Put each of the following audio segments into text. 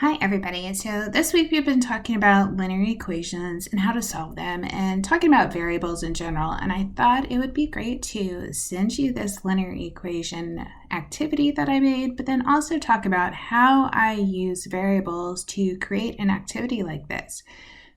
Hi everybody. So this week we've been talking about linear equations and how to solve them and talking about variables in general. And I thought it would be great to send you this linear equation activity that I made, but then also talk about how I use variables to create an activity like this.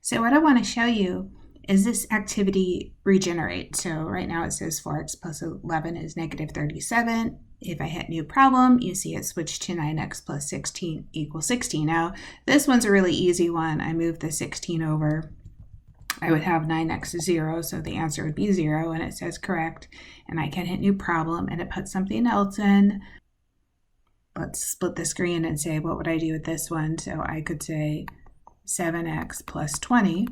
So what I want to show you is this activity regenerate. So right now it says 4x plus 11 is negative 37. If I hit new problem, you see it switched to 9x plus 16 equals 16. Now, this one's a really easy one. I moved the 16 over. I would have 9x is 0, so the answer would be 0, and it says correct. And I can hit new problem, and it puts something else in. Let's split the screen and say, what would I do with this one? So I could say 7x plus 20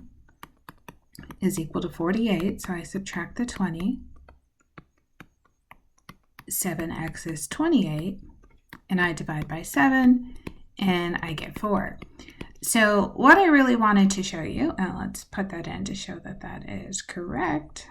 is equal to 48, so I subtract the 20. 7x is 28, and I divide by 7, and I get 4. So what I really wanted to show you, and let's put that in to show that that is correct.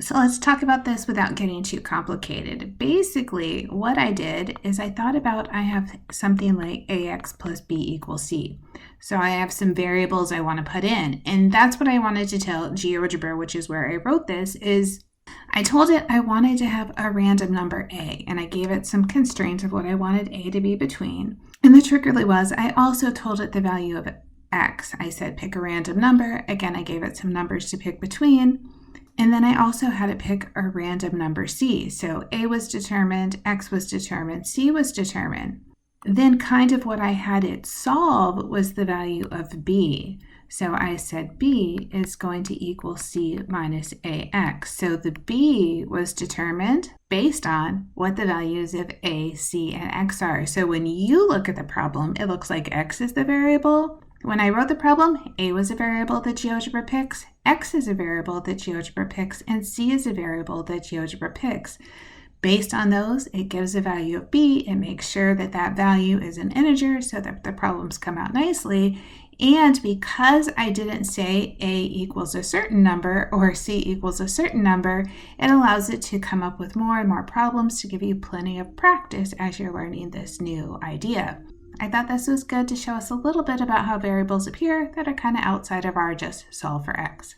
So let's talk about this without getting too complicated. Basically, what I did is I thought about I have something like ax plus b equals c. So I have some variables I want to put in, and that's what I wanted to tell GeoGebra, which is where I wrote this, is I told it I wanted to have a random number a, and I gave it some constraints of what I wanted a to be between. And the trick really was I also told it the value of x. I said pick a random number. Again, I gave it some numbers to pick between. And then I also had it pick a random number c. So a was determined, x was determined, c was determined. Then kind of what I had it solve was the value of b. So I said b is going to equal c minus ax. So the b was determined based on what the values of a, c, and x are. So when you look at the problem, it looks like x is the variable. When I wrote the problem, a was a variable that GeoGebra picks, x is a variable that GeoGebra picks, and c is a variable that GeoGebra picks. Based on those, it gives a value of b. It makes sure that that value is an integer so that the problems come out nicely. And because I didn't say a equals a certain number or c equals a certain number, it allows it to come up with more and more problems to give you plenty of practice as you're learning this new idea. I thought this was good to show us a little bit about how variables appear that are kind of outside of our just solve for x.